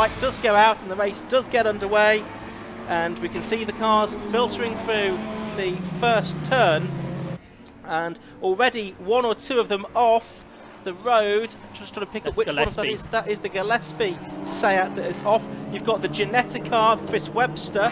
light does go out and the race does get underway, and we can see the cars filtering through the first turn, and already one or two of them off the road. Just trying to pick up which one of that is. That is the Gillespie Seat that is off. You've got the Ginetta car of Chris Webster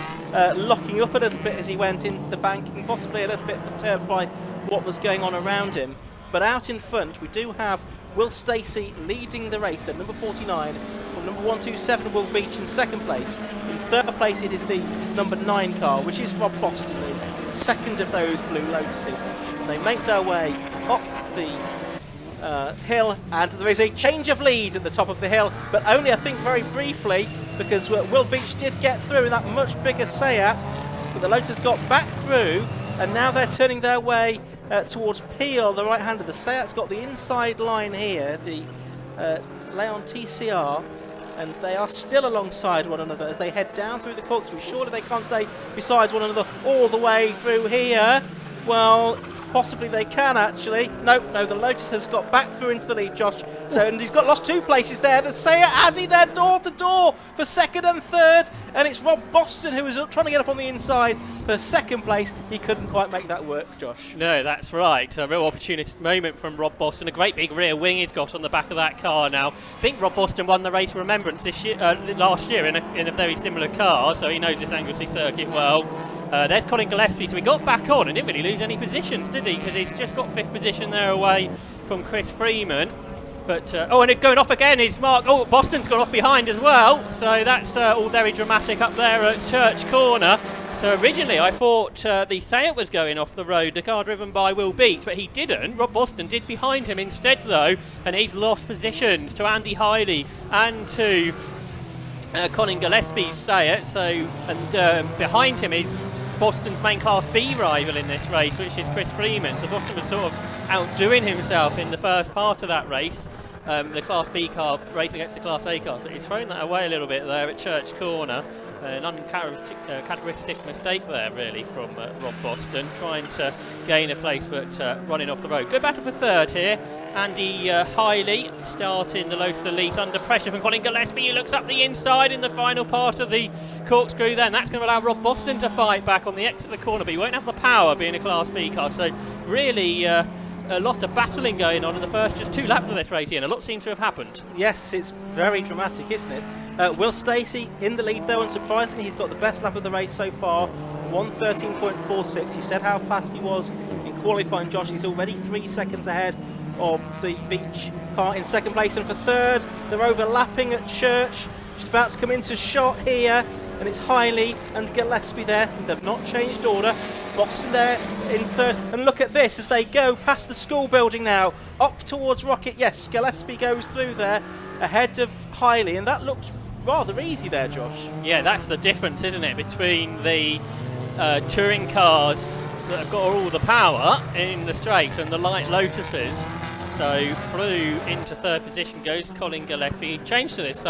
locking up a little bit as he went into the banking, possibly a little bit perturbed by what was going on around him. But out in front we do have Will Stacey leading the race, then number 49, from number 127 Will Beach in second place. In third place it is the number 9 car, which is Rob Boston, the second of those blue Lotuses. And they make their way up the hill, and there is a change of lead at the top of the hill, but only, I think, very briefly, because Will Beach did get through in that much bigger Seat, but the Lotus got back through, and now they're turning their way towards Peel, the right hander. The Seat's got the inside line here, the Leon TCR, and they are still alongside one another as they head down through the corkscrew. Surely they can't stay besides one another all the way through here. Well, possibly they can, actually. No, the Lotus has got back through into the lead, Josh. So, and he's lost 2 places there. The Seat has he there door to door for second and third, and it's Rob Boston who was trying to get up on the inside for second place. He couldn't quite make that work, Josh. No, that's right. A real opportunist moment from Rob Boston. A great big rear wing he's got on the back of that car now. I think Rob Boston won the race for Remembrance last year in a very similar car, so he knows this Anglesey circuit well. There's Colin Gillespie, so he got back on and didn't really lose any positions, did he? Because he's just got 5th position there away from Chris Freeman. But and it's going off again, is Mark. Oh, Boston's gone off behind as well, so that's all very dramatic up there at Church Corner. So originally I thought the Seat was going off the road, the car driven by Will Beach, but he didn't. Rob Boston did behind him instead though, and he's lost positions to Andy Hiley and to Colin Gillespie's Seat. So, and behind him is Boston's main Class B rival in this race, which is Chris Freeman. So Boston was sort of outdoing himself in the first part of that race, the Class B car race against the Class A cars, but he's thrown that away a little bit there at Church Corner. An uncharacteristic mistake there, really, from Rob Boston, trying to gain a place but running off the road. Good battle for third here. Andy Hiley starting the Lotus Elite under pressure from Colin Gillespie. He looks up the inside in the final part of the corkscrew then. That's going to allow Rob Boston to fight back on the exit of the corner, but he won't have the power being a Class B car. So really a lot of battling going on in the first just 2 laps of this race, Ian. A lot seems to have happened. Yes, it's very dramatic, isn't it? Will Stacey in the lead though, and surprisingly he's got the best lap of the race so far, 1:13.46. You said how fast he was in qualifying, Josh. He's already 3 seconds ahead of the Beach car in second place, and for third they're overlapping at Church, just about to come into shot here, and it's Hiley and Gillespie there, and they've not changed order. Boston there in third, and look at this as they go past the school building now, up towards Rocket. Yes, Gillespie goes through there ahead of Hiley, and that looks rather easy there, Josh. Yeah, that's the difference, isn't it, between the touring cars that have got all the power in the straights and the light Lotuses. So through into third position goes Colin Gillespie. He changed to this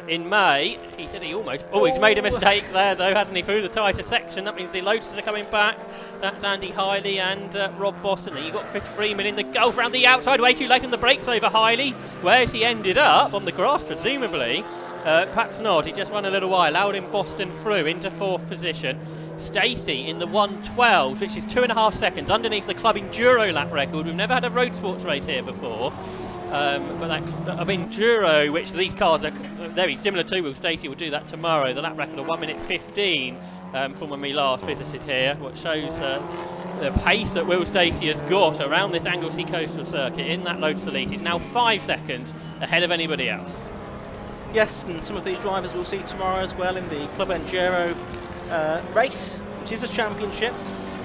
in May. He said he almost... Oh, he's made a mistake there though, hasn't he, through the tighter section. That means the Lotuses are coming back. That's Andy Hiley and Rob Boston. Then you've got Chris Freeman in the Gulf round the outside, way too late on the brakes over Hiley. Where's he ended up? On the grass, presumably. Perhaps not. He just run a little while, allowed him Boston through into 4th position. Stacey in the 1:12, which is 2.5 seconds underneath the club Enduro lap record. We've never had a Roadsports race here before, but that of Enduro, which these cars are very similar to, Will Stacey will do that tomorrow. The lap record of 1:15 from when we last visited here, what shows the pace that Will Stacey has got around this Anglesey coastal circuit in that Lotus Elite. He's now 5 seconds ahead of anybody else. Yes, and some of these drivers we'll see tomorrow as well in the Club Enduro race, which is a championship,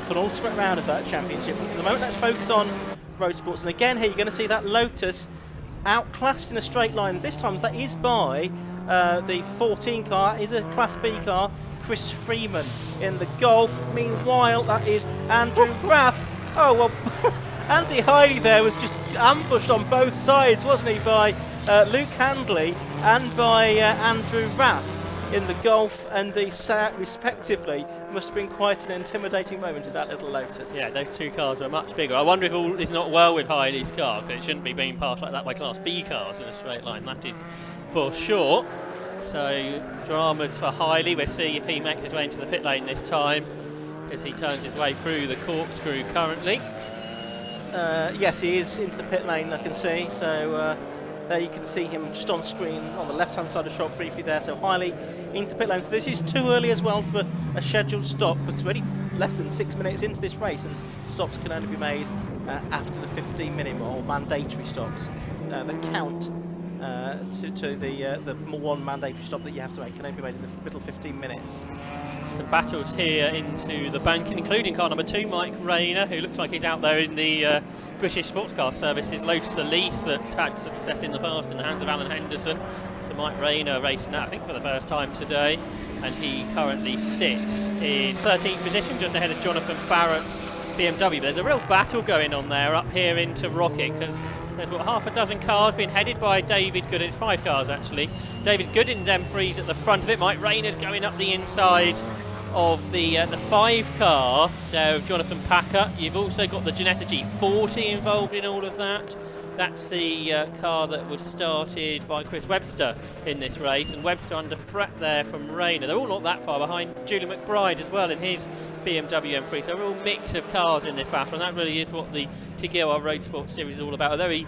for an ultimate round of that championship. But for the moment, let's focus on Roadsports. And again, here you're going to see that Lotus outclassed in a straight line. This time, that is by the 14 car, is a Class B car, Chris Freeman in the Golf. Meanwhile, that is Andrew Rath. Oh, well, Andy Hiley there was just ambushed on both sides, wasn't he, by Luke Handley and by Andrew Rath in the Golf and the Seat respectively. Must have been quite an intimidating moment in that little Lotus. Yeah, those 2 cars are much bigger. I wonder if all is not well with Hiley's car, because it shouldn't be being passed like that by Class B cars in a straight line, that is for sure. So dramas for Hiley. We'll see if he makes his way into the pit lane this time as he turns his way through the corkscrew currently. Yes, he is into the pit lane, I can see. So there you can see him just on screen on the left-hand side of the shop briefly there. So Hiley into the pit lane. So this is too early as well for a scheduled stop, because we're only less than 6 minutes into this race, and stops can only be made after the 15-minute or mandatory stops that count to the one mandatory stop that you have to make can only be made in the middle 15 minutes. Some battles here into the banking, including car number 2, Mike Rayner, who looks like he's out there in the British Sports Car Services Lotus Elise that had success in the past in the hands of Alan Henderson. So Mike Rayner racing that, I think, for the first time today, and he currently sits in 13th position, just ahead of Jonathan Barrett's BMW. But there's a real battle going on there up here into Rocket, because there's what, half a dozen cars being headed by David Gooden. It's 5 cars actually. David Gooden's M3's at the front of it. Mike Rayner's going up the inside of the 5 car there of Jonathan Packer. You've also got the Ginetta G40 involved in all of that. That's the car that was started by Chris Webster in this race, and Webster under threat there from Rayner. They're all not that far behind. Julian McBride as well in his BMW M3. So a real mix of cars in this battle, and that really is what the TEGIWA Roadsports series is all about. A very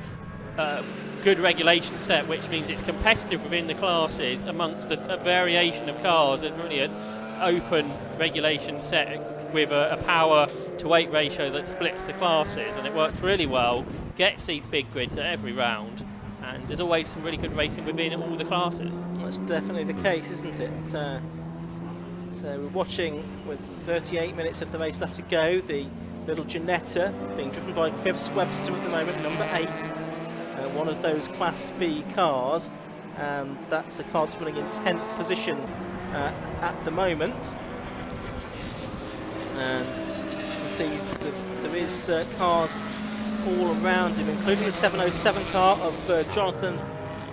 good regulation set, which means it's competitive within the classes amongst a variation of cars. It's really an open regulation set with a power to weight ratio that splits the classes, and it works really well, gets these big grids at every round, and there's always some really good racing within all the classes. That's definitely the case, isn't it? So we're watching with 38 minutes of the race left to go, the little Ginetta being driven by Chris Webster at the moment, number 8, one of those Class B cars, and that's a car that's running in 10th position at the moment. And you can see there is cars all around him, including the 707 car of Jonathan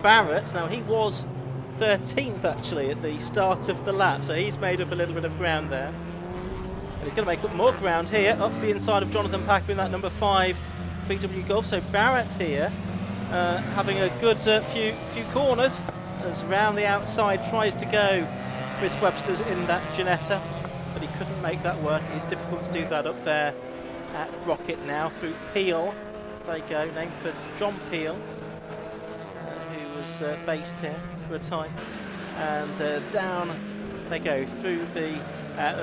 Barrett. Now, he was 13th actually at the start of the lap, so he's made up a little bit of ground there. And he's going to make up more ground here, up the inside of Jonathan Packer in that number 5 VW Golf. So Barrett here having a good few corners as round the outside tries to go Chris Webster in that Ginetta, but he couldn't make that work. It's difficult to do that up there at Rocket now through Peel. They go, named for John Peel, who was based here for a time. And down they go through the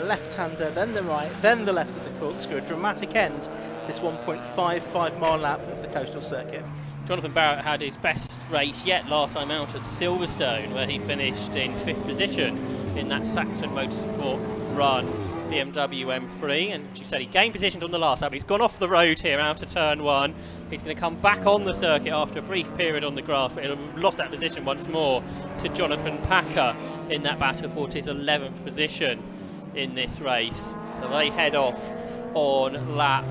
left-hander, then the right, then the left of the corkscrew. A dramatic end, this 1.55 mile lap of the coastal circuit. Jonathan Barrett had his best race yet last time out at Silverstone, where he finished in 5th position in that Saxon Motorsport run BMW M3, and you said he gained position on the last lap. He's gone off the road here out of turn 1. He's going to come back on the circuit after a brief period on the grass, but he'll have lost that position once more to Jonathan Packer in that battle for his 11th position in this race. So they head off on lap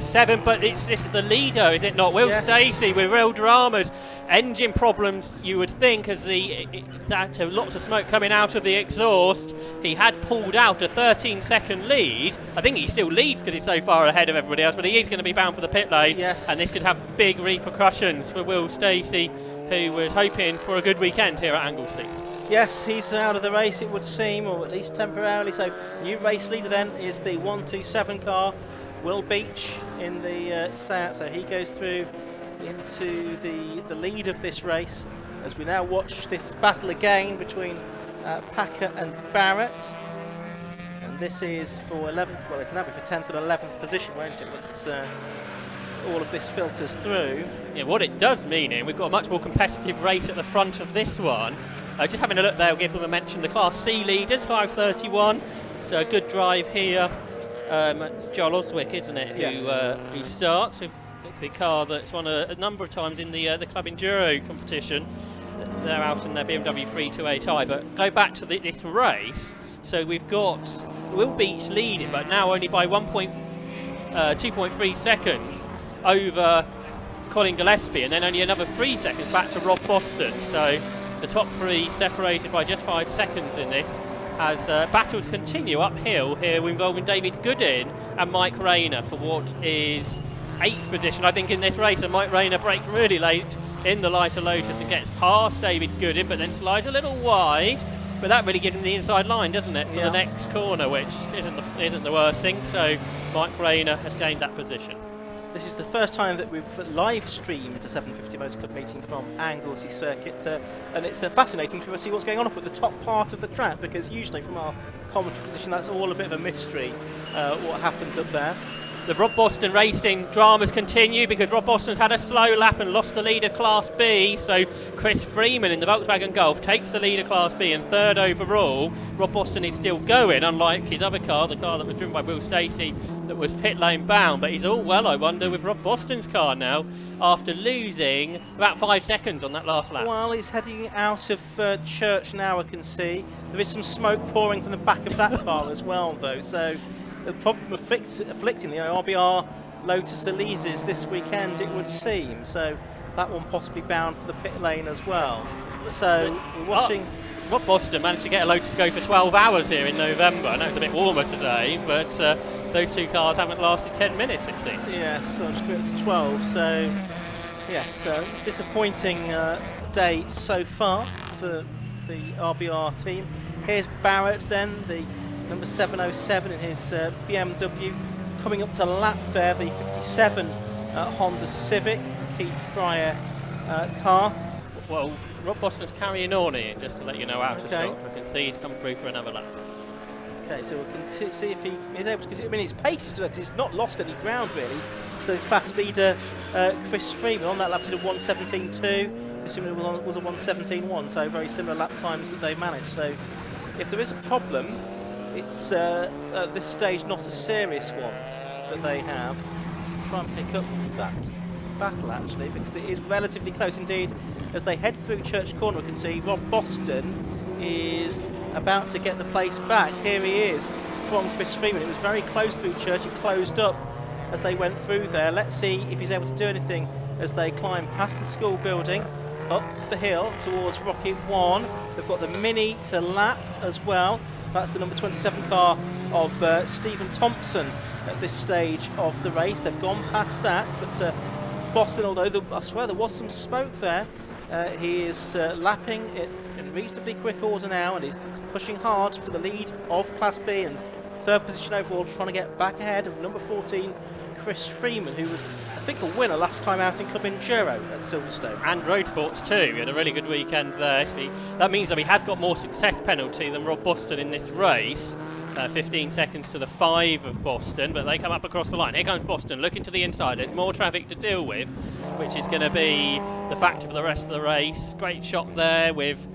7, but this is the leader, is it not? Will Stacey with real dramas. Engine problems, you would think, as lots of smoke coming out of the exhaust. He had pulled out a 13-second lead. I think he still leads because he's so far ahead of everybody else, but he is going to be bound for the pit lane. Yes. And this could have big repercussions for Will Stacey, who was hoping for a good weekend here at Anglesey. Yes, he's out of the race, it would seem, or at least temporarily. So new race leader then is the 127 car, Will Beach in the Seat. So he goes through into the lead of this race as we now watch this battle again between Packer and Barrett. And this is for 11th, well, it can be for 10th and 11th position, won't it? But all of this filters through. Yeah, what it does mean, Ian, we've got a much more competitive race at the front of this one. Just having a look there, we'll give them a mention. The Class C leaders, 5:31. So a good drive here. It's Joel Oswick, isn't it, yes, who starts with the car that's won a number of times in the Club Enduro competition. They're out in their BMW 328i. But go back to this race. So we've got Will Beach leading, but now only by 2.3 seconds over Colin Gillespie, and then only another 3 seconds back to Rob Boston. So the top 3 separated by just 5 seconds in this, as battles continue uphill here involving David Gooden and Mike Rayner for what is 8th position, I think, in this race. And Mike Rayner braked really late in the lighter Lotus and gets past David Goodin, but then slides a little wide. But that really gives him the inside line, doesn't it, for the next corner, which isn't the worst thing. So Mike Rayner has gained that position. This is the first time that we've live streamed a 750 Motor Club meeting from Anglesey Circuit, and it's fascinating to see what's going on up at the top part of the track, because usually from our commentary position that's all a bit of a mystery, what happens up there. The Rob Boston Racing dramas continue because Rob Boston's had a slow lap and lost the lead of Class B. So Chris Freeman in the Volkswagen Golf takes the lead of Class B and third overall. Rob Boston is still going, unlike his other car, the car that was driven by Will Stacey, that was pit lane bound. But he's all well, I wonder, with Rob Boston's car now after losing about 5 seconds on that last lap. Well, he's heading out of Church now, I can see. There is some smoke pouring from the back of that car as well, though. So the problem afflicting the RBR Lotus Elises this weekend, it would seem. So that one possibly bound for the pit lane as well. So we're watching. Rob Boston managed to get a Lotus go for 12 hours here in November. I know it's a bit warmer today, but those two cars haven't lasted 10 minutes, it seems. Yes, so I'm just going up to 12. So yes, disappointing day so far for the RBR team. Here's Barrett then, the number 707 in his BMW, coming up to lap there, the 57 Honda Civic, Keith Fryer car. Well, Rob Boston's carrying on here, just to let you know, out of Okay. shot. I can see he's come through for another lap. Okay, so we can see if he is able to. I mean, his pace is because he's not lost any ground really. So the class leader Chris Freeman on that lap did a 1:17.2. Assuming it was a 1:17.1, so very similar lap times that they managed. So if there is a problem, it's at this stage not a serious one that they have. Try and pick up that battle actually, because it is relatively close indeed. As they head through Church Corner, we can see Rob Boston is about to get the place back. Here he is from Chris Freeman. It was very close through Church. It closed up as they went through there. Let's see if he's able to do anything as they climb past the school building, up the hill towards Rocket 1. They've got the Mini to lap as well. That's the number 27 car of Stephen Thompson at this stage of the race. They've gone past that, but Boston, although I swear there was some smoke there, he is lapping it in reasonably quick order now, and he's pushing hard for the lead of Class B and third position overall, trying to get back ahead of number 14 Chris Freeman, who was, I think, a winner last time out in Club Enduro at Silverstone. And Roadsports too. He had a really good weekend there. That means that he has got more success penalty than Rob Boston in this race. 15 seconds to the 5 of Boston, but they come up across the line. Here comes Boston, looking to the inside. There's more traffic to deal with, which is going to be the factor for the rest of the race. Great shot there with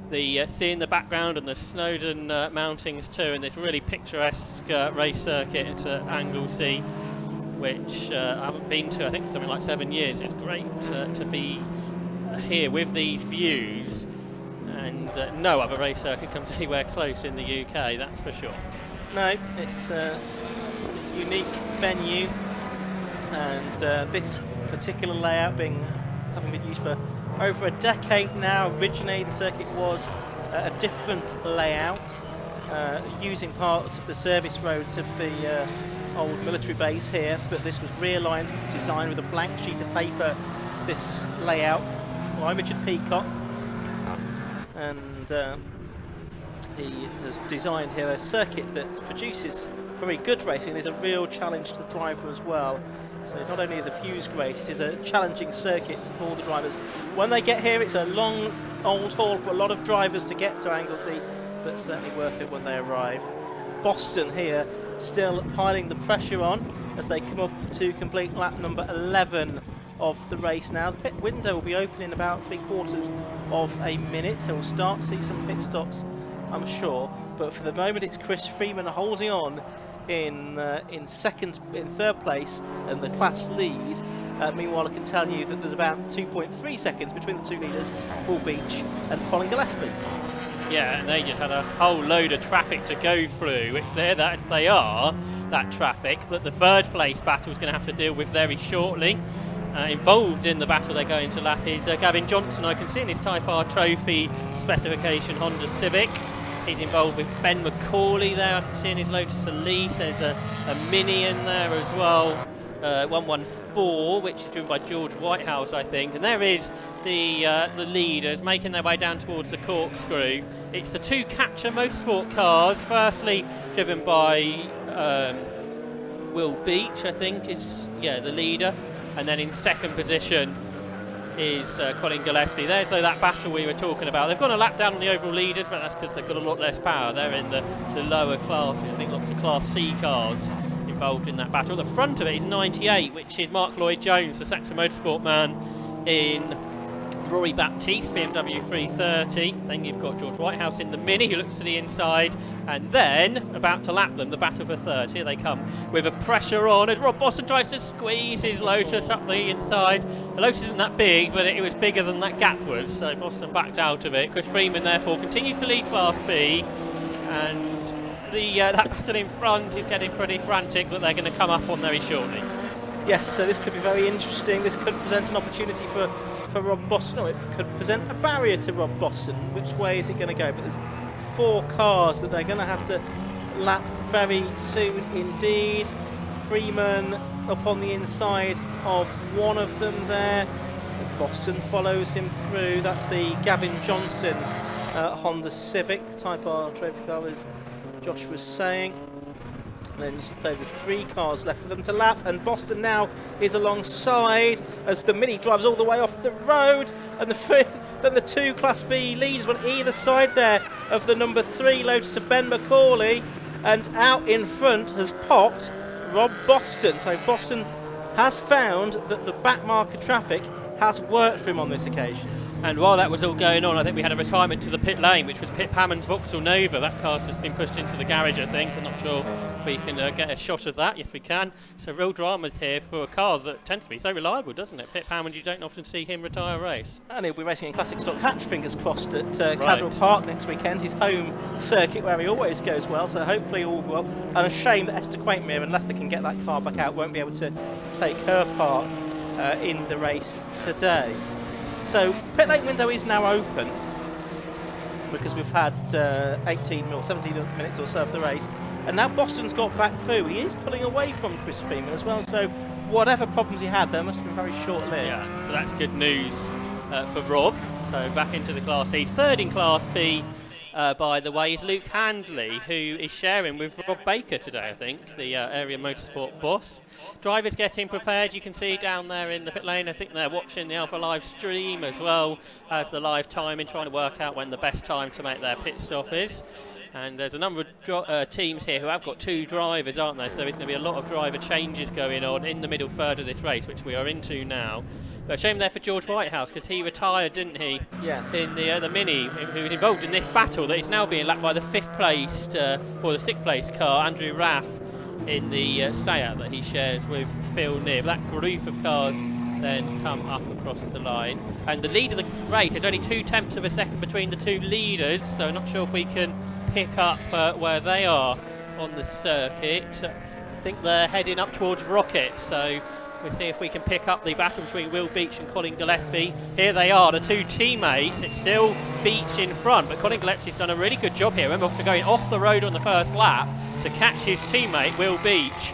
the sea in the background and the Snowdon mountings too, and this really picturesque race circuit at Anglesey, which I haven't been to, I think, for something like 7 years. It's great to be here with these views, and no other race circuit comes anywhere close in the UK, that's for sure. No, it's a unique venue, and this particular layout having been used for over a decade now. Originally the circuit was a different layout, using parts of the service roads of the old military base here, but this was realigned, designed with a blank sheet of paper, this layout by Richard Peacock, and he has designed here a circuit that produces very good racing. It's a real challenge to the driver as well. So not only are the views great, it is a challenging circuit for all the drivers. When they get here, it's a long old haul for a lot of drivers to get to Anglesey, but certainly worth it when they arrive. Boston here still piling the pressure on as they come up to complete lap number 11 of the race now. The pit window will be open in about 3/4 of a minute, so we'll start to see some pit stops, I'm sure. But for the moment, it's Chris Freeman holding on in third place and the class lead. Meanwhile, I can tell you that there's about 2.3 seconds between the two leaders, Paul Beach and Colin Gillespie. Yeah, and they just had a whole load of traffic to go through. They are that traffic that the third place battle is going to have to deal with very shortly. Involved in the battle they're going to lap is Gavin Johnson. I can see in his Type R Trophy specification Honda Civic. He's involved with Ben McCauley there. I can see in his Lotus Elise. There's a Mini in there as well. 114, which is driven by George Whitehouse, I think. And there is the leaders making their way down towards the corkscrew. It's the two Capture Motorsport cars, firstly driven by Will Beach, I think, is the leader. And then in second position is Colin Gillespie. There's that battle we were talking about. They've gone a lap down on the overall leaders, but that's because they've got a lot less power. They're in the lower class. I think lots of Class C cars involved in that battle. At the front of it is 98, which is Mark Lloyd-Jones, the Saxon Motorsport man, in Rory Baptiste, BMW 330. Then you've got George Whitehouse in the Mini, who looks to the inside, and then about to lap them, the battle for third. Here they come with a pressure on as Rob Boston tries to squeeze his Lotus up the inside. The Lotus isn't that big, but it was bigger than that gap was, so Boston backed out of it. Chris Freeman therefore continues to lead Class B, and that battle in front is getting pretty frantic, but they're going to come up on very shortly. Yes, so this could be very interesting. This could present an opportunity for Rob Boston, or it could present a barrier to Rob Boston. Which way is it going to go? But there's 4 cars that they're going to have to lap very soon indeed. Freeman up on the inside of one of them there. Boston follows him through. That's the Gavin Johnson Honda Civic Type R trophy car, as Josh was saying. Then so there's 3 cars left for them to lap, and Boston now is alongside as the Mini drives all the way off the road, and then the 2 Class B leaders on either side there of the number 3 Lotus of Ben McCauley, and out in front has popped Rob Boston. So Boston has found that the back marker traffic has worked for him on this occasion. And while that was all going on, I think we had a retirement to the pit lane, which was Pip Hammond's Vauxhall Nova. That car's just been pushed into the garage, I think. I'm not sure if we can get a shot of that. Yes, we can. So real dramas here for a car that tends to be so reliable, doesn't it? Pip Hammond, you don't often see him retire a race. And he'll be racing in Classic Stock Hatch, fingers crossed, at Cadwell Park next weekend, his home circuit where he always goes well. So hopefully all well. And a shame that Esther Quaintmere, unless they can get that car back out, won't be able to take her part in the race today. So pit lane window is now open because we've had 17 minutes or so of the race, and now Boston's got back through. He is pulling away from Chris Freeman as well, so whatever problems he had there must have been very short-lived. Yeah, so that's good news for Rob. So back into the Class C. Third in Class B, by the way, is Luke Handley, who is sharing with Rob Baker today, I think, the area motorsport boss. Drivers getting prepared, you can see down there in the pit lane. I think they're watching the Alpha Live stream as well as the live timing, trying to work out when the best time to make their pit stop is. And there's a number of teams here who have got 2 drivers, aren't there? So there is going to be a lot of driver changes going on in the middle third of this race, which we are into now. But a shame there for George Whitehouse, because he retired, didn't he? Yes. In the Mini, who was involved in this battle that is now being lapped by the 5th placed, or the 6th placed car, Andrew Raff, in the Seat that he shares with Phil Knibb. That group of cars then come up across the line. And the lead of the race, there's only 0.2 of a second between the 2 leaders, so I'm not sure if we can pick up where they are on the circuit. I think they're heading up towards Rocket, so we'll see if we can pick up the battle between Will Beach and Colin Gillespie. Here they are, the 2 teammates. It's still Beach in front, but Colin Gillespie's done a really good job here. Remember, after going off the road on the first lap to catch his teammate, Will Beach.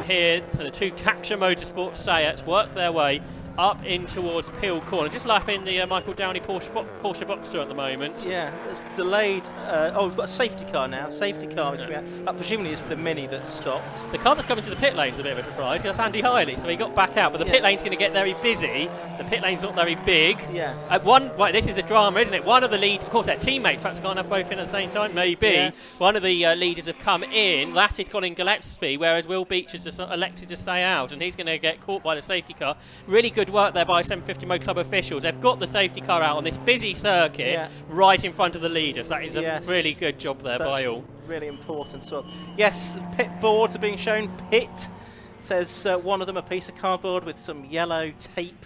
Here, so the 2 Capture Motorsport Seats work their way up in towards Peel Corner, just lapping the Michael Downey Porsche Boxster at the moment. Yeah, it's delayed. We've got a safety car now. Safety car is coming out. That presumably is for the Mini that's stopped. The car that's coming to the pit lane's a bit of a surprise. That's Andy Hiley, so he got back out. But the pit lane's going to get very busy. The pit lane's not very big. Yes. Right, this is a drama, isn't it? One of the of course, their teammates perhaps can't have both in at the same time. Maybe. Yes. One of the leaders have come in. That is Colin Gillespie, whereas Will Beach has just elected to stay out, and he's going to get caught by the safety car. Really good work there by 750 Motor Club officials. They've got the safety car out on this busy circuit, right in front of the leaders. That is a really good job there by all. Really important. So, yes, the pit boards are being shown. Pit says one of them a piece of cardboard with some yellow tape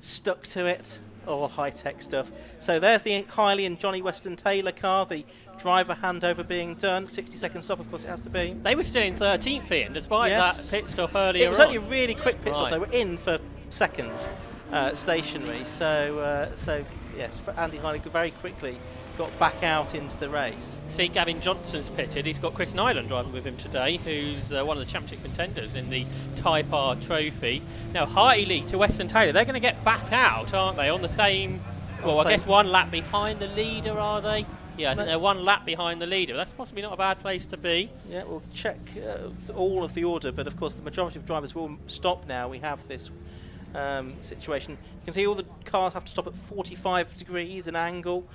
stuck to it. All high-tech stuff. So there's the Hiley and Johnny Weston Taylor car, the driver handover being done. 60-second stop, of course it has to be. They were still in 13th, Ian, despite that pit stop earlier on. It was only a really quick pit stop. They were in for seconds stationary. So yes, for Andy Hiley very quickly got back out into the race. See, Gavin Johnson's pitted. He's got Chris Nyland driving with him today, who's one of the championship contenders in the Type R Trophy. Now, Hartley to Western Taylor, they're going to get back out, aren't they, on the same... Well, I guess one lap behind the leader, are they? Yeah, I think they're one lap behind the leader. That's possibly not a bad place to be. Yeah, we'll check all of the order, but of course the majority of drivers will stop now. We have this situation. You can see all the cars have to stop at 45 degrees an angle,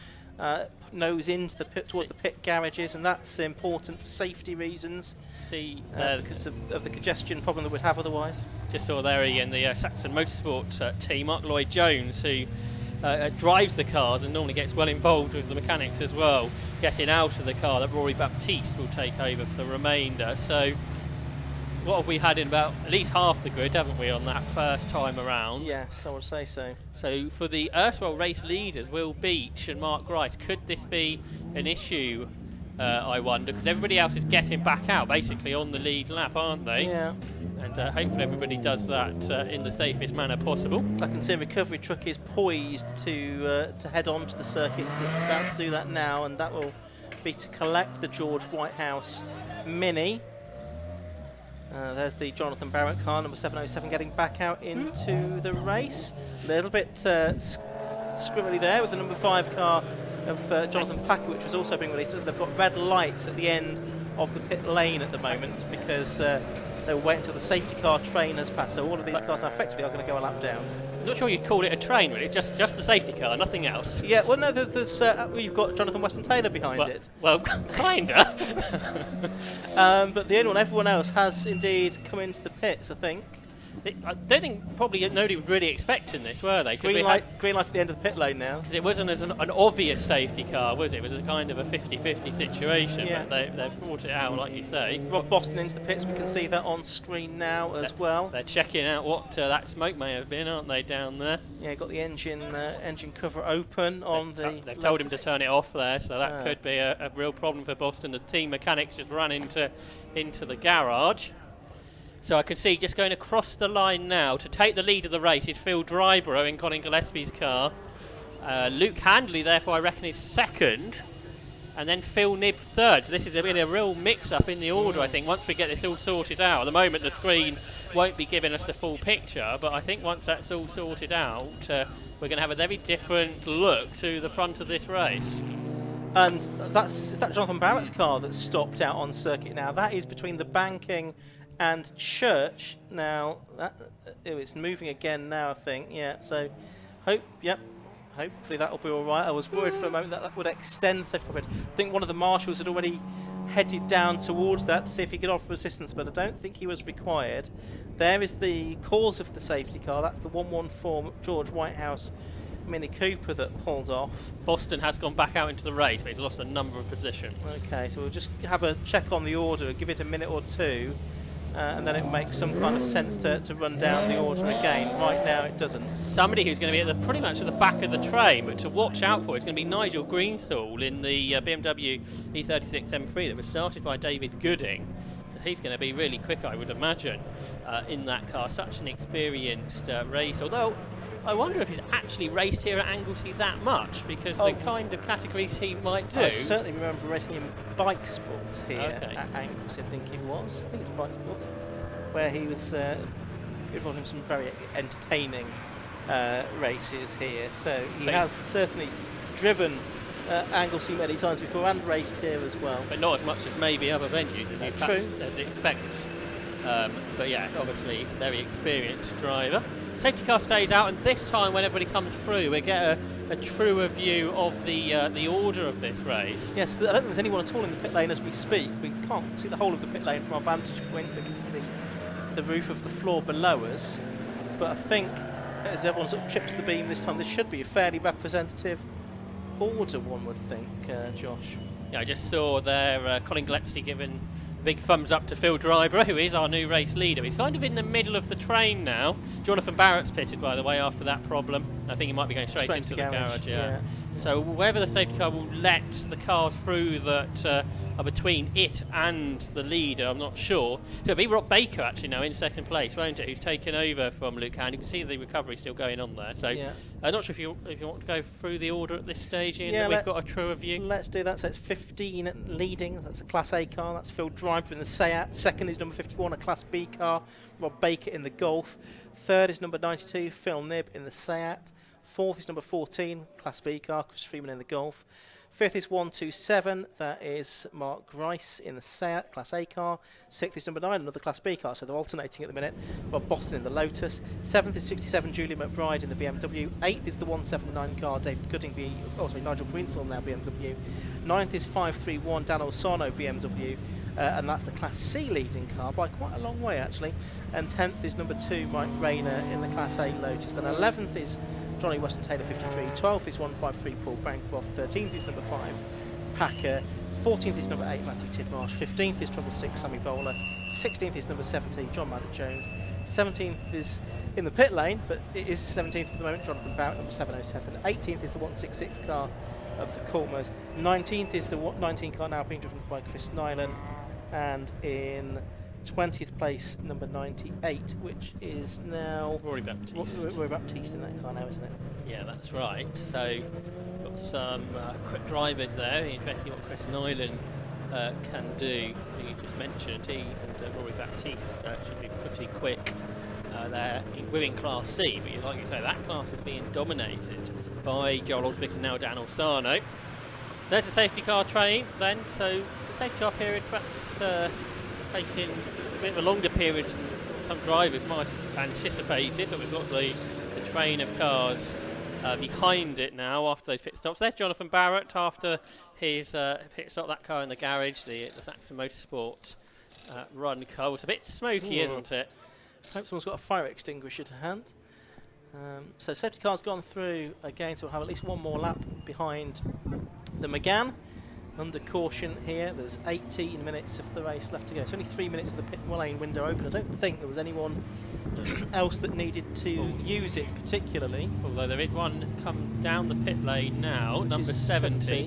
nose into the pit, towards the pit garages, and that's important for safety reasons. See, because of the congestion problem that we'd have otherwise. Just saw there again the Saxon Motorsport team, Mark Lloyd-Jones, who drives the cars and normally gets well involved with the mechanics as well, getting out of the car. That Rory Baptiste will take over for the remainder. So what have we had in about at least half the grid, haven't we, on that first time around? Yes, I would say so. So for the erstwhile race leaders, Will Beach and Mark Grice, could this be an issue, I wonder? Because everybody else is getting back out basically on the lead lap, aren't they? Yeah. And hopefully everybody does that in the safest manner possible. I can see a recovery truck is poised to head on to the circuit. It's about to do that now, and that will be to collect the George Whitehouse Mini. There's the Jonathan Barrett car, number 707, getting back out into the race. A little bit scribbly there with the number 5 car of Jonathan Packer, which was also being released. They've got red lights at the end of the pit lane at the moment because they were waiting until the safety car train has passed. So all of these cars now effectively are going to go a lap down. I'm not sure you'd call it a train, really. Just the safety car, nothing else. Yeah, well, no, there's you've got Jonathan Weston Taylor behind it. Well, kinda. But the only one, everyone else has indeed come into the pits, I think. I don't think probably nobody was really expecting this, were they? Green light at the end of the pit lane now. It wasn't as an obvious safety car, was it? It was a kind of a 50-50 situation, yeah. But they've brought it out, like you say. Rob Boston into the pits, we can see that on screen now as well. They're checking out what that smoke may have been, aren't they, down there? Yeah, got the engine cover open on They've told him to turn it off there, so that could be a real problem for Boston. The team mechanics just ran into the garage. So I can see just going across the line now to take the lead of the race is Phil Dryborough in Colin Gillespie's car. Luke Handley, therefore, I reckon, is second. And then Phil Knibb third. So this has been a real mix-up in the order, I think, once we get this all sorted out. At the moment, the screen won't be giving us the full picture, but I think once that's all sorted out, we're going to have a very different look to the front of this race. And is that Jonathan Barrett's car that's stopped out on circuit now? That is between the banking and Church now. It's moving again now, I think. Yeah, so hopefully that'll be all right. I was worried for a moment that would extend the safety coverage. I think one of the marshals had already headed down towards that to see if he could offer resistance, but I don't think he was required. There is the cause of the safety car. That's the 114 George Whitehouse Mini Cooper that pulled off. Boston has gone back out into the race, but he's lost a number of positions. Okay, so we'll just have a check on the order, give it a minute or two, and then it makes some kind of sense to run down the order again. Right now it doesn't. Somebody who's going to be pretty much at the back of the train, but to watch out for is going to be Nigel Greenthal in the BMW E36 M3 that was started by David Gooding. He's going to be really quick, I would imagine, in that car. Such an experienced race, although I wonder if he's actually raced here at Anglesey that much, because the kind of categories he might do. I certainly remember racing in bike sports here at Anglesey, I think it was. I think it's bike sports, where he was involved in some very entertaining races here. So he has certainly driven Anglesey many times before and raced here as well. But not as much as maybe other venues, as you expect. But yeah, obviously very experienced driver. Safety car stays out, and this time when everybody comes through, we get a truer view of the order of this race. Yes, I don't think there's anyone at all in the pit lane as we speak. We can't see the whole of the pit lane from our vantage point because of the roof of the floor below us. But I think as everyone sort of trips the beam this time, this should be a fairly representative order, one would think, Josh. Yeah, I just saw there Colin Gillespie giving big thumbs up to Phil Dryborough, who is our new race leader. He's kind of in the middle of the train now. Jonathan Barrett's pitted, by the way, after that problem. I think he might be going straight into the garage. Yeah. So whether the safety car will let the cars through that between it and the leader. I'm not sure. So it'll be Rob Baker actually now in second place, won't it? Who's taken over from Luke Hand. You can see the recovery still going on there. So I'm not sure if you want to go through the order at this stage, Ian. Yeah, we've got a truer view. Let's do that. So it's 15 leading. That's a Class A car. That's Phil Driver in the Seat. Second is number 51, a Class B car, Rob Baker in the Golf. Third is number 92, Phil Knibb in the Seat. Fourth is number 14, Class B car, Chris Freeman in the Golf. Fifth is 127, that is Mark Grice in the Seat, Class A car. Sixth is number 9, another Class B car, so they're alternating at the minute. Rob Boston in the Lotus. Seventh is 67, Julian McBride in the BMW. Eighth is the 179 car, David Gooding, Nigel Greensall now BMW. Ninth is 531, Dan Olsano BMW. And that's the Class C leading car by quite a long way actually. And 10th is number 2, Mike Rayner in the Class A Lotus. Then 11th is Johnny Weston Taylor 53. 12th is 153, Paul Bancroft. 13th is number 5, Packer. 14th is number 8, Matthew Tidmarsh. 15th is trouble 6, Sammy Bowler. 16th is number 17, John Maddock Jones. 17th is in the pit lane, but it is 17th at the moment, Jonathan Barrett, number 707. 18th is the 166 car of the Coulmers. 19th is the 19 car now being driven by Chris Nyland. And in 20th place, number 98, which is now Rory Baptiste. Rory Baptiste in that car now, isn't it? Yeah, that's right. So got some quick drivers there. Interesting what Chris Nyland can do. You just mentioned he and Rory Baptiste should be pretty quick. We're in Class C, but like you say, that class is being dominated by Joel Oswick and now Dan Olsano. There's a safety car train then, so the safety car period perhaps taking a bit of a longer period than some drivers might have anticipated, but we've got the train of cars behind it now after those pit stops. There's Jonathan Barrett after his pit stop, that car in the garage, the Saxon Motorsport run car. It's a bit smoky, isn't it? Hope someone's got a fire extinguisher to hand. So safety car's gone through again, so we'll have at least one more lap behind the McGann. Under caution here, there's 18 minutes of the race left to go. It's only 3 minutes of the pit lane window open. I don't think there was anyone else that needed to use it particularly. Although there is one come down the pit lane now, which number 70,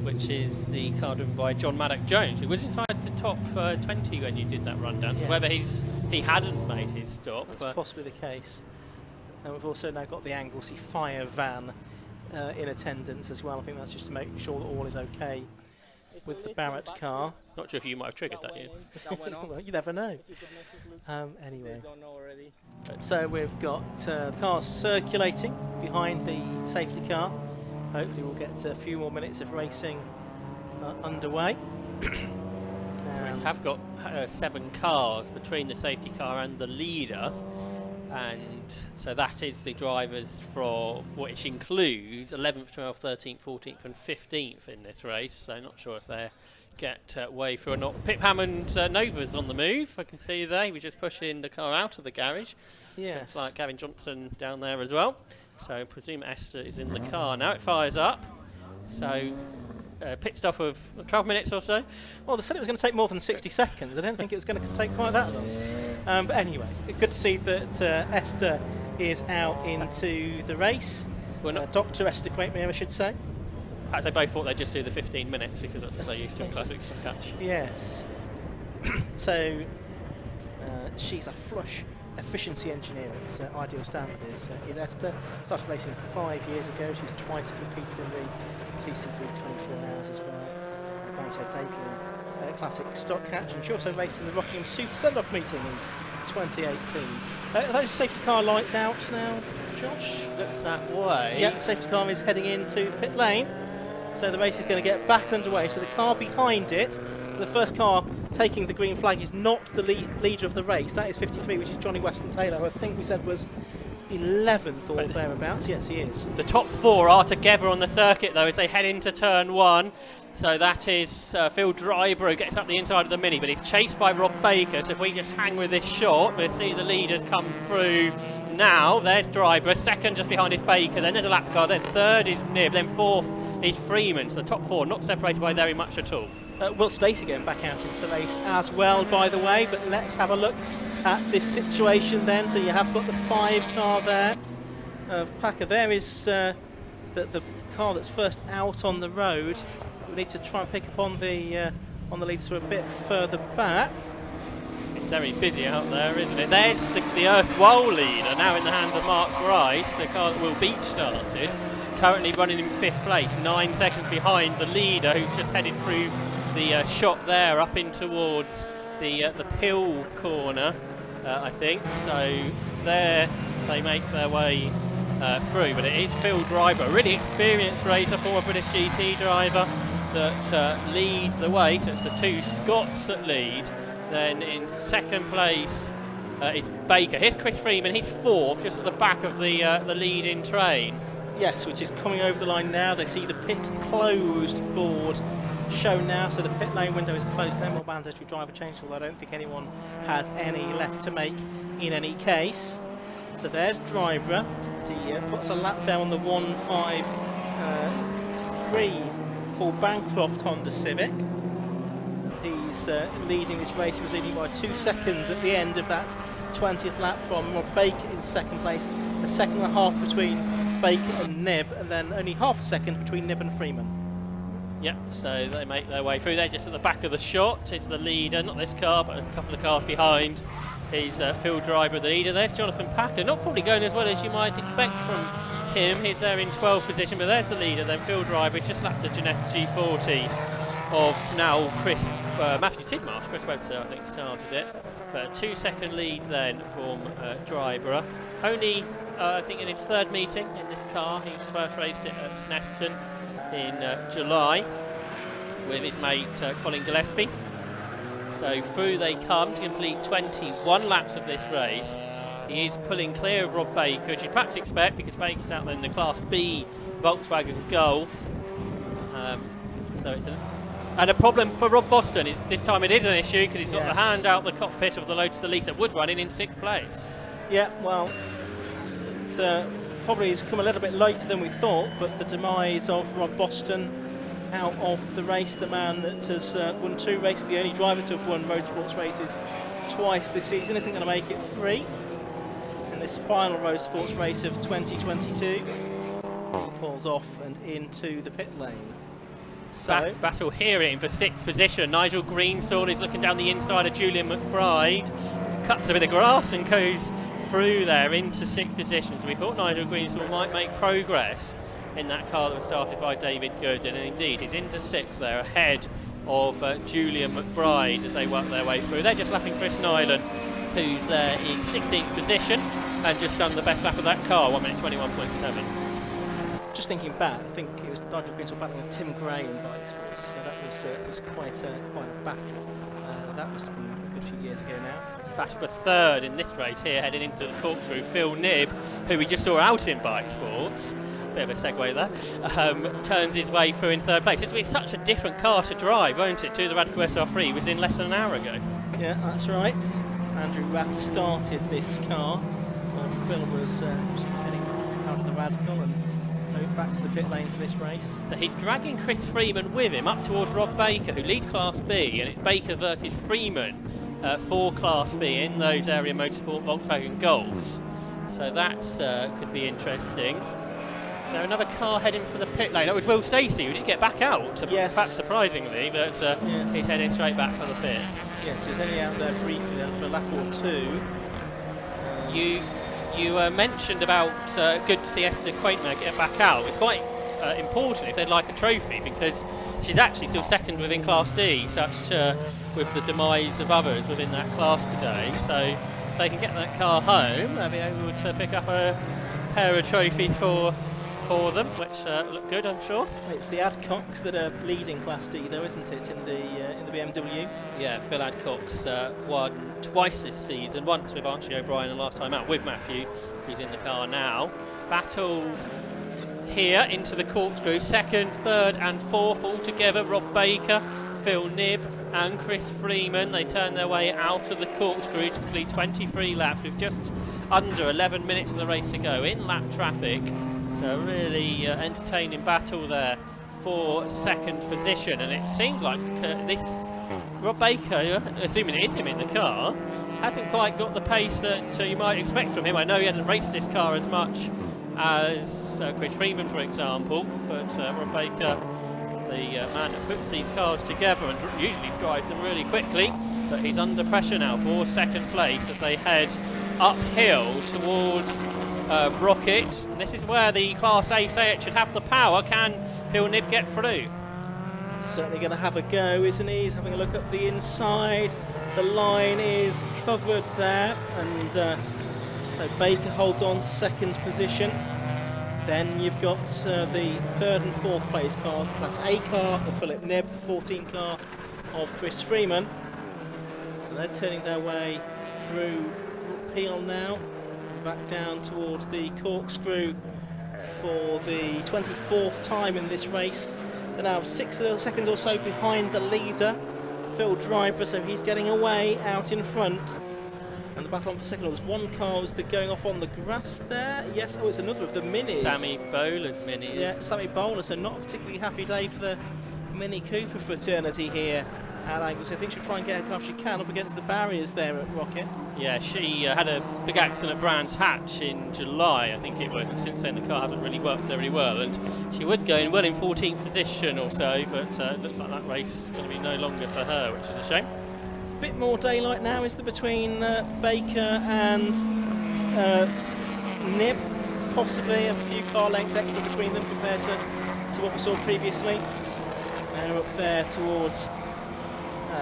which is the car driven by John Maddock Jones, who was inside the top 20 when you did that rundown. Yes. So whether he hadn't made his stop. That's possibly the case. And we've also now got the Anglesey fire van in attendance as well. I think that's just to make sure that all is okay with the Barrett car. Not sure if you might have triggered that yet. Well, you never know. Anyway, so we've got cars circulating behind the safety car. Hopefully we'll get a few more minutes of racing underway. So we have got 7 cars between the safety car and the leader, and so that is the drivers for which include 11th, 12th, 13th, 14th and 15th in this race. So not sure if they get way through or not. Pip Hammond Nova's on the move. I can see there. He was just pushing the car out of the garage. Yes. Looks like Gavin Johnson down there as well. So I presume Esther is in the car now. It fires up. So pit stop of 12 minutes or so. Well, they said it was going to take more than 60 seconds. I didn't think it was going to take quite that long. But anyway, good to see that Esther is out into the race. Dr. Esther Quaitmere, I should say. Perhaps they both thought they'd just do the 15 minutes because that's what they used to in Classic Catch. Yes. So she's a flush efficiency engineer at Ideal Standard is Esther. Started racing 5 years ago. She's twice competed in the TCV 24 hours as well. Made her debut in Classic Stock Catch, and she also raced in the Rockingham Super Send-Off meeting in 2018. Are those safety car lights out now, Josh? Looks that way. Yep, safety car is heading into the pit lane. So the race is going to get back underway. So the car behind it, the first car taking the green flag, is not the leader of the race. That is 53, which is Johnny Weston Taylor, who I think we said was 11th or thereabouts. Yes, he is. The top 4 are together on the circuit though as they head into turn 1. So that is Phil Driver who gets up the inside of the Mini, but he's chased by Rob Baker. So if we just hang with this shot, we'll see the leaders come through now. There's Driver, second just behind is Baker, then there's a lap car, then third is Knibb, then fourth is Freeman. So the top 4 not separated by very much at all. Will Stacey going back out into the race as well, by the way, but let's have a look at this situation then. So you have got the 5 car there of Packer. There is the car that's first out on the road. We need to try and pick up on the on the lead, so a bit further back. It's very busy out there, isn't it? There's the erstwhile leader, now in the hands of Mark Grice, the car that Will Beach started, currently running in 5th place, 9 seconds behind the leader, who's just headed through the shot there, up in towards the Pill corner, I think. So there they make their way through, but it is Phil Driver, a really experienced racer, former British GT driver, that lead the way. So it's the 2 Scots that lead. Then in 2nd place is Baker. Here's Chris Freeman, he's 4th, just at the back of the leading train. Yes, which is coming over the line now. They see the pit closed board shown now, so the pit lane window is closed. No more mandatory driver change, although I don't think anyone has any left to make in any case. So there's Driver. He puts a lap there on the 153 Paul Bancroft Honda Civic. He's leading this race. He was leading by 2 seconds at the end of that 20th lap from Rob Baker in 2nd place. A second and a half between Baker and Nib, and then only half a second between Nib and Freeman. Yep, so they make their way through. They're just at the back of the shot. It's the leader, not this car, but a couple of cars behind. He's Phil Driver, the leader. There's Jonathan Packer, not probably going as well as you might expect from him. He's there in 12th position, but there's the leader. Then Phil Driver, just lapped the Ginetta G40 of now Matthew Tidmarsh. Chris Webster, I think, started it. But a 2-second lead then from Driver. Only, I think, in his 3rd meeting in this car. He first raced it at Snetterton in July with his mate Colin Gillespie. So through they come to complete 21 laps of this race. He is pulling clear of Rob Baker, as you'd perhaps expect, because Baker's out there in the Class B Volkswagen Golf. So it's and a problem for Rob Boston is this time it is an issue, because he's got the hand out the cockpit of the Lotus Elise that would run in 6th place. Yeah, well, it's probably has come a little bit later than we thought, but the demise of Rob Boston out of the race, the man that has won 2 races, the only driver to have won motorsports races twice this season, isn't going to make it 3 in this final Roadsports race of 2022. He pulls off and into the pit lane. So battle here in for 6th position. Nigel Greenstall is looking down the inside of Julian McBride, cuts a bit of grass and goes through there into 6th position. So we thought Nigel Greenstall might make progress in that car that was started by David Gooden, and indeed he's into 6th there, ahead of Julian McBride as they work their way through. They're just lapping Chris Nyland, who's there in 16th position and just done the best lap of that car, 1 minute 21.7. Just thinking back, I think it was Nigel Greenstall battling with Tim Gray in Bikesport, so that was quite a battle. That must have been a good few years ago now. Battle for 3rd in this race here, heading into the corkscrew. Phil Knibb, who we just saw out in Bikesports, bit of a segue there, turns his way through in 3rd place. It's been such a different car to drive, won't it, to the Radical SR3. It was in less than an hour ago. Yeah, that's right. Andrew Rath started this car while Phil was getting out of the Radical and back to the pit lane for this race. So he's dragging Chris Freeman with him up towards Rob Baker, who leads Class B, and it's Baker versus Freeman for Class B in those area motorsport Volkswagen Golfs. So that's could be interesting. Now another car heading for the pit lane. That was Will Stacey, who did get back out, perhaps surprisingly, but he's heading straight back for the pits. Yes, he was only out there briefly then for a lap or 2. You mentioned about good to see Esther Quaitner get back out. It's quite important if they'd like a trophy, because she's actually still 2nd within Class D, with the demise of others within that class today. So if they can get that car home, they'll be able to pick up a pair of trophies for them, which look good, I'm sure. It's the Adcocks that are leading Class D, though, isn't it, in the BMW? Yeah, Phil Adcock's won twice this season, once with Archie O'Brien and last time out with Matthew, who's in the car now. Battle here into the corkscrew, 2nd, 3rd and 4th all together. Rob Baker, Phil Knibb and Chris Freeman. They turn their way out of the corkscrew to complete 23 laps with just under 11 minutes of the race to go in lap traffic. So a really entertaining battle there for 2nd position, and it seems like this Rob Baker, assuming it is him in the car, hasn't quite got the pace that you might expect from him. I know he hasn't raced this car as much as Chris Freeman, for example, but Rob Baker the man that puts these cars together and usually drives them really quickly, but he's under pressure now for second place as they head uphill towards Rocket. And this is where the Class A Seat should have the power. Can Phil Knibb get through? Certainly going to have a go, isn't he? He's having a look up the inside. The line is covered there, and so Baker holds on to second position. Then you've got the third and fourth place cars, the Class A car of Philip Knibb, the 14 car of Chris Freeman. So they're turning their way through Peel now, and back down towards the corkscrew for the 24th time in this race. They're now 6 seconds or so behind the leader, Phil Driver, so he's getting away out in front. And the battle on for second. There's one car was going off on the grass there. Yes, oh, it's another of the minis. Sammy Bowler's minis. Yeah, Sammy Bowler, so not a particularly happy day for the Mini Cooper fraternity here at Anglesey. I think she'll try and get her car if she can up against the barriers there at Rocket. Yeah, she had a big accident at Brands Hatch in July, I think it was, and since then the car hasn't really worked very well, and she was going well in 14th position or so, but it looks like that race is going to be no longer for her, which is a shame. Bit more daylight now, is there, between Baker and Knibb? Possibly a few car lengths extra between them compared to what we saw previously. They're up there towards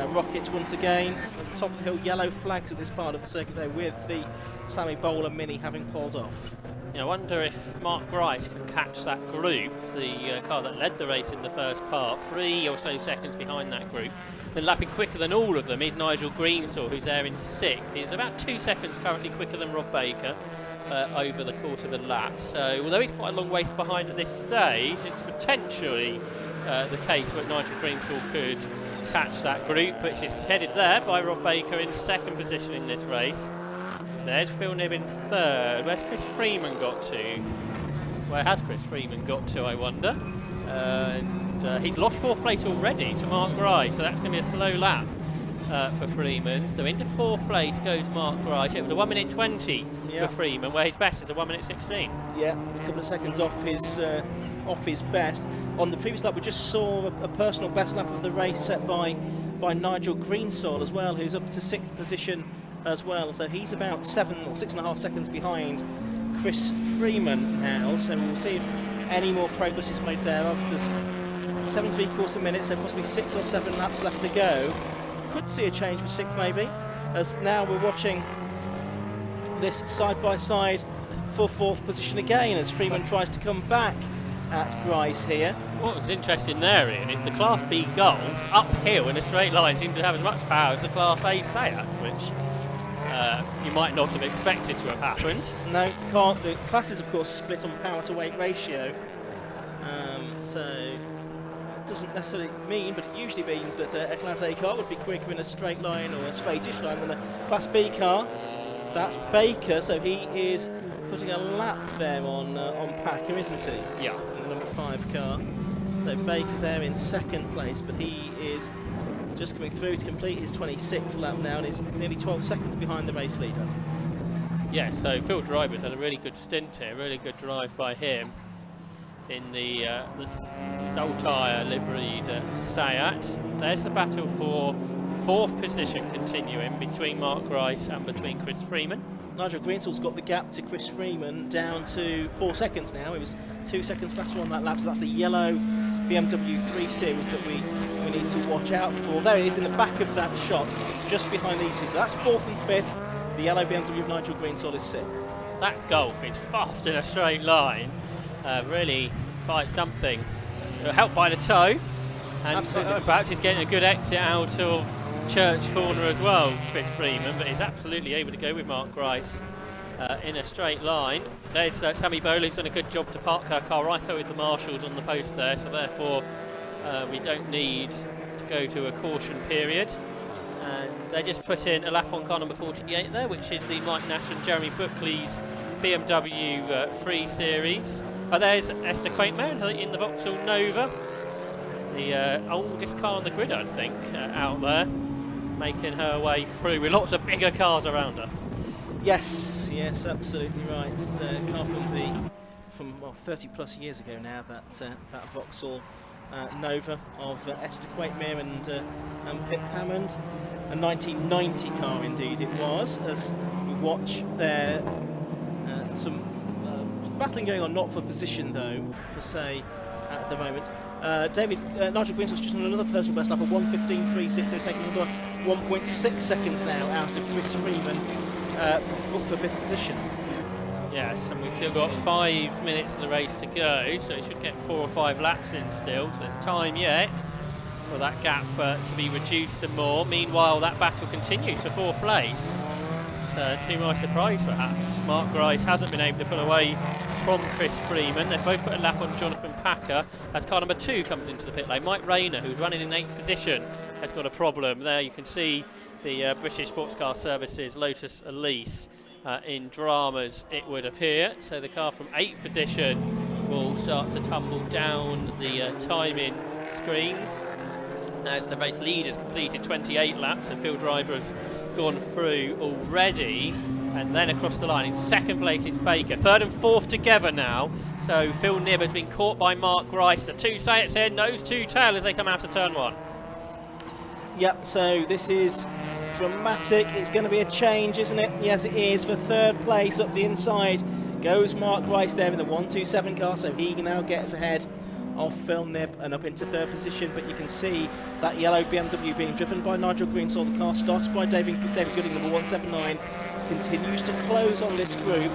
Rocket once again. At the top of the hill, yellow flags at this part of the circuit there, with the Sammy Bowler Mini having pulled off. Yeah, I wonder if Mark Grice can catch that group, the car that led the race in the first part, 3 or so seconds behind that group. Then lapping quicker than all of them is Nigel Greensaw, who's there in 6th. He's about 2 seconds currently quicker than Rob Baker over the course of a lap. So although he's quite a long way behind at this stage, it's potentially the case where Nigel Greensaw could catch that group, which is headed there by Rob Baker in 2nd position in this race. There's Phil Knibb in 3rd. Where's Chris Freeman got to? Where has Chris Freeman got to, I wonder? He's lost 4th place already to Mark Grice, so that's going to be a slow lap for Freeman. So into 4th place goes Mark Grice. It was a 1 minute 20 for Freeman, where his best is a 1 minute 16. Yeah, a couple of seconds off his best. On the previous lap, we just saw a personal best lap of the race set by Nigel Greensaw as well, who's up to 6th position as well. So he's about 7 or 6.5 seconds behind Chris Freeman now. So we'll see if any more progress is made there. There's 7 3/4 minutes, so possibly 6 or 7 laps left to go. Could see a change for 6th maybe, as now we're watching this side-by-side for 4th position again as Freeman tries to come back at Grice here. What was interesting there, Ian, is the Class B Golf uphill in a straight line seemed to have as much power as the Class A Seat, which you might not have expected to have happened. No, the classes of course split on power to weight ratio, so it doesn't necessarily mean, but it usually means that a Class A car would be quicker in a straight line or a straightish line than a Class B car. That's Baker, so he is putting a lap there on Packer, isn't he? Yeah. In the number 5 car. So Baker there in 2nd place, but he is just coming through to complete his 26th lap now, and is nearly 12 seconds behind the race leader. Yeah, so Phil Driver's had a really good stint here, really good drive by him in the Saltire liveried Seat. There's the battle for 4th position continuing between Mark Grice and between Chris Freeman. Nigel Greensaw's got the gap to Chris Freeman down to 4 seconds now. It was 2 seconds faster on that lap, so that's the yellow BMW 3 Series that we need to watch out for. There it is in the back of that shot, just behind these two. So that's 4th and 5th. The yellow BMW of Nigel Greensaw is 6th. That Golf is fast in a straight line. Really quite something. Helped by the toe. And perhaps he's getting a good exit out of Church Corner as well, Chris Freeman, but he's absolutely able to go with Mark Grice in a straight line. There's Sammy Bowling's done a good job to park her car right over with the marshals on the post there, so therefore we don't need to go to a caution period. And they just put in a lap on car number 48 there, which is the Mike Nash and Jeremy Buckley's BMW 3 Series. There's Esther Quaintmare in the Vauxhall Nova, the oldest car on the grid, I think, out there, making her way through with lots of bigger cars around her. Yes, absolutely right. Car from 30 plus years ago now, that Vauxhall Nova of Esther Quaitmere and Pip Hammond. A 1990 car indeed it was, as we watch there some battling going on, not for position though, per se, at the moment. Nigel Green's just on another personal best lap of 1:15.36, so he's taking another 1.6 seconds now out of Chris Freeman for 5th position. Yes, and we've still got 5 minutes of the race to go, so he should get 4 or 5 laps in still, so there's time yet for that gap to be reduced some more. Meanwhile, that battle continues for 4th place. To my surprise, perhaps, Mark Grice hasn't been able to pull away from Chris Freeman. They've both put a lap on Jonathan Packer as car number 2 comes into the pit lane. Mike Rayner, who's running in 8th position, has got a problem. There you can see the British Sports Car Services Lotus Elise in dramas, it would appear. So the car from 8th position will start to tumble down the timing screens as the race leaders completed 28 laps. The field driver has gone through already, and then across the line in 2nd place is Baker. 3rd and 4th together now, so Phil Knibb has been caught by Mark Grice. The 2 say it's here, nose to tail as they come out of turn 1. Yep, so this is dramatic. It's going to be a change, isn't it? Yes, it is. For 3rd place up the inside goes Mark Grice there in the 127 car, so he now gets ahead of Phil Knibb and up into 3rd position. But you can see that yellow BMW being driven by Nigel Greensall. The car started by David Gooding, number 179, continues to close on this group.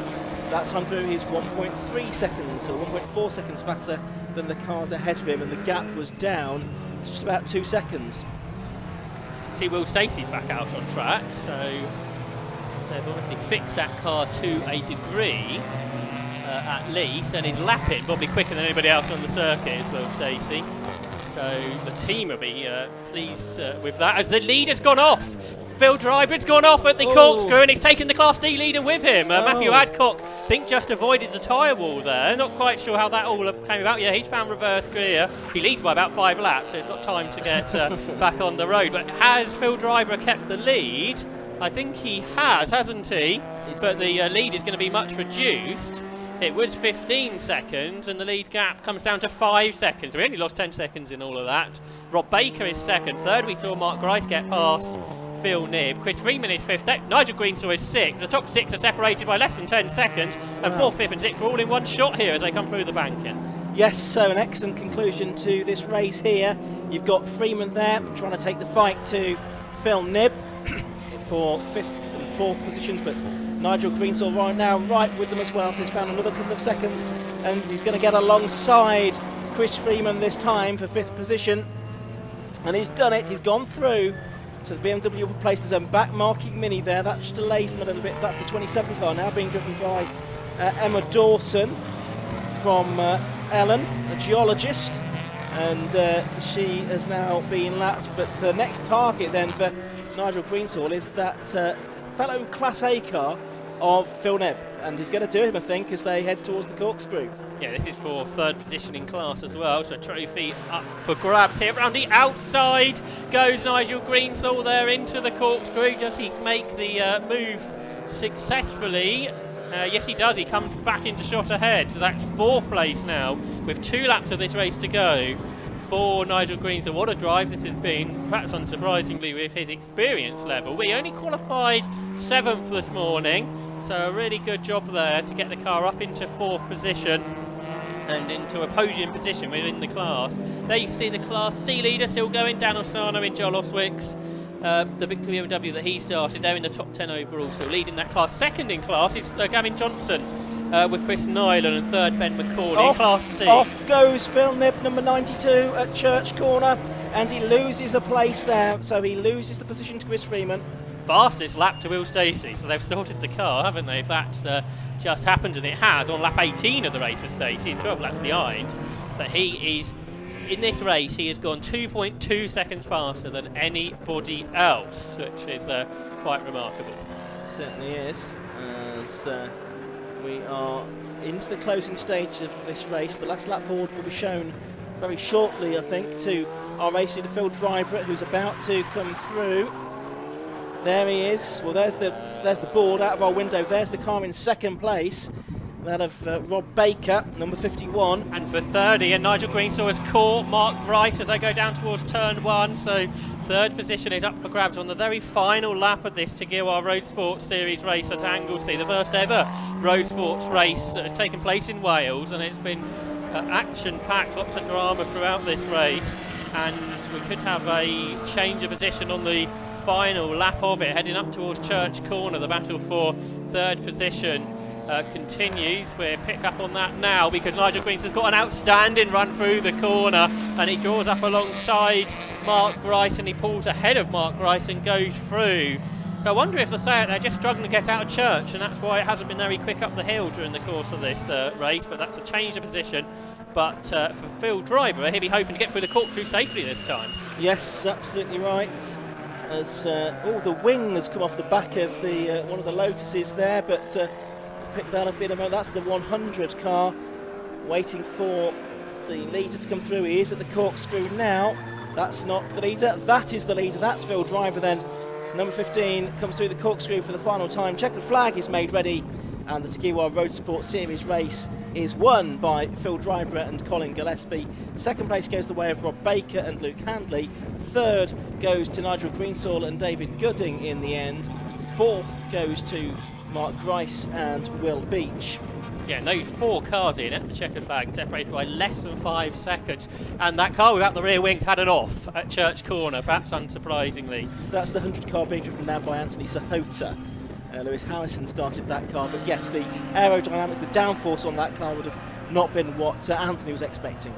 That time through is 1.3 seconds, or 1.4 seconds faster than the cars ahead of him, and the gap was down just about 2 seconds. See, Will Stacey's back out on track, so they've obviously fixed that car to a degree. At least, and he's lapping probably quicker than anybody else on the circuit as well, Stacey. So the team will be pleased with that, as the leader's gone off. Phil Drybur's gone off at the corkscrew, and he's taken the Class D leader with him. Matthew Adcock, I think, just avoided the tyre wall there. Not quite sure how that all came about. Yeah, he's found reverse gear. He leads by about 5 laps, so he's got time to get back on the road. But has Phil Dryber kept the lead? I think he has, hasn't he? But the lead is going to be much reduced. It was 15 seconds, and the lead gap comes down to 5 seconds. We only lost 10 seconds in all of that. Rob Baker is 2nd. 3rd, we saw Mark Grice get past Phil Knibb. Chris Freeman is 5th. Nigel Greensall is 6th. The top 6 are separated by less than 10 seconds. And 4th, 5th and 6th are all in one shot here as they come through the banking. Yes, so an excellent conclusion to this race here. You've got Freeman there trying to take the fight to Phil Knibb for 5th and 4th positions, but Nigel Greensall right now right with them as well, so he's found another couple of seconds, and he's going to get alongside Chris Freeman this time for 5th position, and he's done it. He's gone through, so the BMW will place his own back marking mini there. That just delays them a little bit. That's the 27 car now being driven by Emma Dawson from Ellen, a geologist, and she has now been lapped. But the next target then for Nigel Greensall is that fellow Class A car of Phil Knibb, and he's going to do him, I think, as they head towards the corkscrew. Yeah, this is for 3rd position in class as well, so a trophy up for grabs here. Around the outside goes Nigel Greensall there into the corkscrew. Does he make the move successfully? Yes, he does. He comes back into shot ahead, so that's 4th place now with 2 laps of this race to go for Nigel Greensall. What a drive this has been, perhaps unsurprisingly with his experience level. We only qualified 7th this morning, so a really good job there to get the car up into 4th position and into a podium position within the class. There you see the Class C leader still going, Dan Osano in Joel Oswick's the big BMW that he started. They're in the top 10 overall, so leading that class. 2nd in class is Gavin Johnson with Chris Nyland, and 3rd Ben McCauley in Class C. Off goes Phil Knibb, number 92 at Church Corner, and he loses a place there, so he loses the position to Chris Freeman. Fastest lap to Will Stacey, so they've sorted the car, haven't they? If that's just happened, and it has, on lap 18 of the race for Stacey. He's 12 laps behind, but he is, in this race, he has gone 2.2 seconds faster than anybody else, which is quite remarkable. It certainly is, as we are into the closing stage of this race. The last lap board will be shown very shortly, I think, to our race leader Phil Drybrett, who's about to come through. There he is. Well, there's the board out of our window. There's the car in 2nd place, that of Rob Baker, number 51. And for 30, and Nigel Greensaw has caught Mark Rice as they go down towards turn 1. So third position is up for grabs on the very final lap of this TEGIWA Roadsports Series race at Anglesey, the first ever Roadsports race that has taken place in Wales, and it's been action-packed, lots of drama throughout this race, and we could have a change of position on the final lap of it, heading up towards Church Corner. The battle for third position continues. We'll pick up on that now because Nigel Greens has got an outstanding run through the corner, and he draws up alongside Mark Rice, and he pulls ahead of Mark Rice and goes through. I wonder if they're just struggling to get out of Church, and that's why it hasn't been very quick up the hill during the course of this race, but that's a change of position. But for Phil Driver, he'll be hoping to get through the corkscrew safely this time. Yes, absolutely right. As the wing has come off the back of the one of the Lotuses there, but pick that up in a moment. That's the 100 car waiting for the leader to come through. He is at the corkscrew now. That's not the leader, that is the leader. That's Phil Driver then. Number 15 comes through the corkscrew for the final time. Checkered flag is made ready, and the TEGIWA Roadsports Series race is won by Phil Driver and Colin Gillespie. Second place goes the way of Rob Baker and Luke Handley. Third goes to Nigel Greenstall and David Gooding in the end. Fourth goes to Mark Grice and Will Beach. Yeah, and those 4 cars in at the checkered flag separated by less than 5 seconds, and that car without the rear wings had an off at Church Corner, perhaps unsurprisingly. That's the 100 car being driven now by Anthony Sahota. Lewis Harrison started that car, but yes, the aerodynamics, the downforce on that car would have not been what Anthony was expecting.